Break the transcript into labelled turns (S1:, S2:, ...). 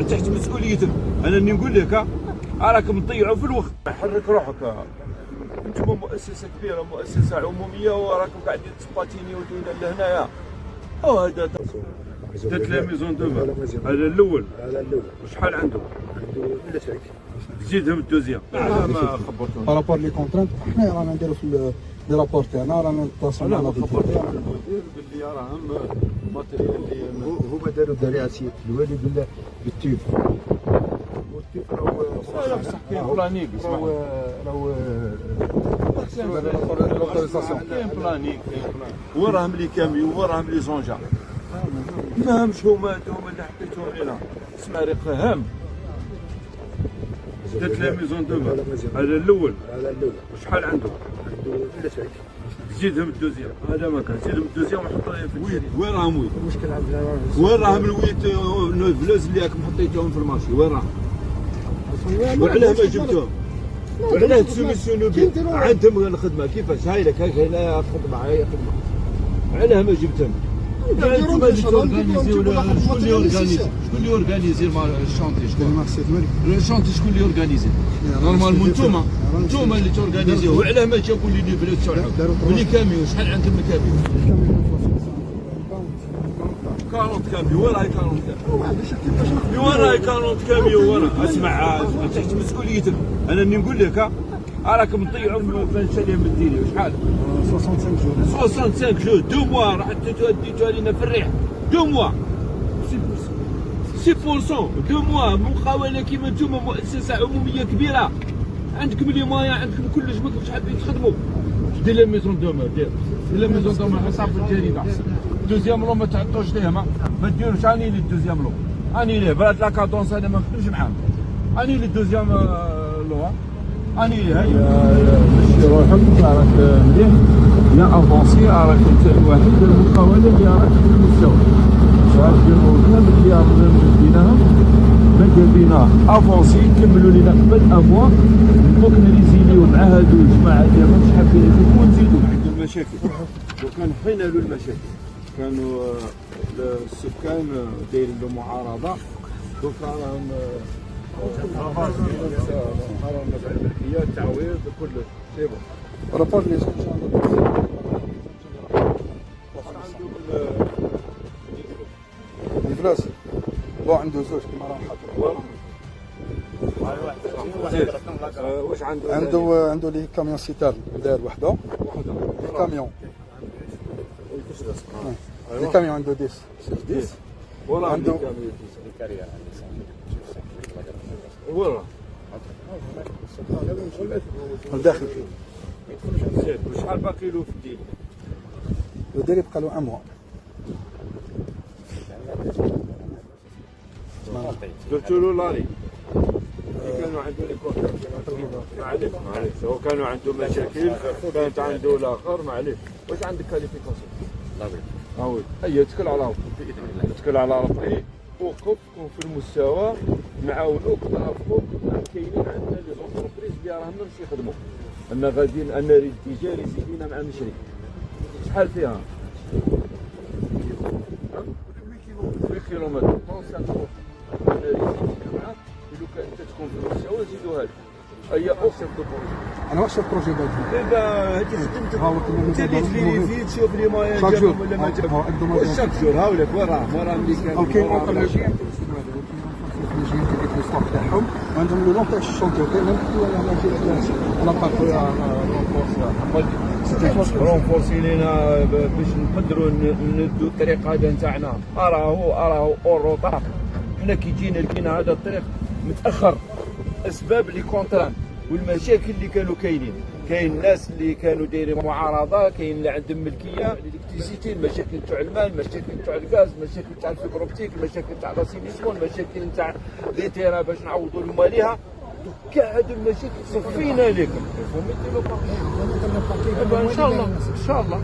S1: تحت مسؤوليتك. انا اللي نقول لك راكم تضيعوا في الوقت. حرك روحك، انتم مؤسسه كبيره، مؤسسه عموميه، وراكم قاعدين تسباتيني ودينا لهنايا. هذا درت لا ميزون دو مان على الاول. وشحال عنده؟
S2: عنده شريك.
S1: زيدهم الدوزيام. ما خبرتوني
S2: بارابور لي كونترانت حنا رانا نديرو في لي رابور تاعنا، رانا نتصلوا مع
S1: خبرتوني المدير باللي راهم ماتريال اللي
S2: هما داروا سيد الوالد ولا بالتيب. والتيب راهو
S1: بصح كاين بلانيك.
S2: راهو
S1: كاين بلانيك. وراهم لي كاميو وراهم لي زونجا. فهمش هما اللي حطيتهم لنا. اسمع ريق هام. درت لا ميزون دو مان على الاول. وشحال عنده؟
S2: عنده شريك.
S1: زيدهم الدوزيام. هذا ما كان، زيدهم الدوزيام وحطوا لي في الجري. وين راهم وين؟
S2: المشكل عندنا
S1: وين راهم الويت الفلوس اللي راكم حطيتوهم في المارشي؟ وين راهم؟ وعلاه ما جبتوهم؟ وعلاه تسوميسيونو بيه؟ عندهم الخدمه كيفاش؟ هاي لك هنا خدمه، هاي خدمه. علاه ما جبتهم؟ انتم اللي تورغانيزي ولا شكون اللي اورغانيزي؟ شكون اللي اورغانيزي الشونتي؟ شكون؟ الشونتي شكون اللي اورغانيزي؟ نورمالمون نتوما اللي تورغانيزيو. وعلاه ما جابوا لي الفلوس تاعهم؟ ولي كاميو شحال عندهم الكاميو؟ 40 كاميو. وين راهي 40 كاميو؟ وين راهي 40 كاميو؟ وين؟ اسمع تحت مسؤوليتك. انا اللي نقول لك راكم تضيعوا في الشاليه بالديري. وشحال؟ 65 جور 2 موا راح ديتوها لينا في الريح. 2 موا 6% 2 موا مقاولة كيما انتم مؤسسة عمومية كبيرة، عندكم لي مايا، عندكم كلش، ماكمش حابين تخدموا. دير لا ميزون دو مان، دير لا ميزون دو مان حساب في الجريدة. دوزيام لو ما تعطوش ليه، ما ديروش. اني لي الدوزيام لو، اني ليه بلاد لا كادونس انا ما نخدمش معاهم. اني لي الدوزيام لو، اني ليه. هاي مشي روحك راك مليح يا افونسي. راك انت الوحيد المقاولة اللي راك في المستوى. راك ديروا باللي رانا ديناهم، ما دابينا افونسي كملوا لينا قبل اموا. دوك نريزيليو مع هادو الجماعه اللي ماهمش حابين يشوفوا ونزيدوا. عندهم المشاكل. لو كان حينا له المشاكل كانوا السكان دايرين له معارضه. دوك راهم الملكيه التعويض كله سي بون.
S2: بارابور لي الفلاس بو عنده زوج كيما راهم حاطين.
S1: واش عنده؟
S2: عنده لي كاميون سيتارن داير وحده لي كاميون. لي كاميون عنده 10
S1: ولا عنده ورا
S2: الداخل فيه.
S1: زين وشحال باقي له في الدين؟
S2: ودير يبقى له اموا.
S1: درتو له لاري. كانوا عنده لي كونتر. معليش هو كانوا عنده مشاكل، كانت عنده الاخر. معليش واش عندك كاليفيكاسيون؟ لا وي هيا تكل على ربي باذن الله. تكل على ربي، وقف كون في المستوى، نعاونوك نرافقوك. كاينين عندنا لي زونتربريز اللي راهم ماشي يخدموا. انا غاديين انا تجاري زيدينا مع مشري. شحال فيها؟ 8 كيلومتر 35 انا ريزيدينا معاك. لو كان انت تكون في المستوى زيدوها لك. هي اوصف دو بروجي.
S2: انا واش البروجي باغي
S1: دابا هذه خدمتك انت اللي تفيريفي تشوف لي ما جابهم ولا ما جابهم. شاك جور هاولك وراهم اللي كانوا.
S2: كاين اوطولوجيين تاعهم وعندهم لو لون تاع الشونتير كاين على بارتي
S1: رونفورسي لينا باش نقدروا ندو الطريق هذا نتاعنا. راهو اوروطا. حنا كي جينا لقينا هذا الطريق متاخر. اسباب لي كونتران والمشاكل اللي كانوا كاينين. كاين الناس اللي كانوا دايرين معارضه، كاين اللي عندهم ملكيه الالكتريسيتي، المشاكل تاع الماء، المشاكل تاع الغاز، المشاكل تاع الفيبر اوبتيك، المشاكل تاع لاسينيسمون، المشاكل تاع لي تيرا باش نعوضوا لهم عليها. كاع هذو المشاكل صفينا لكم. ان شاء الله ان شاء الله.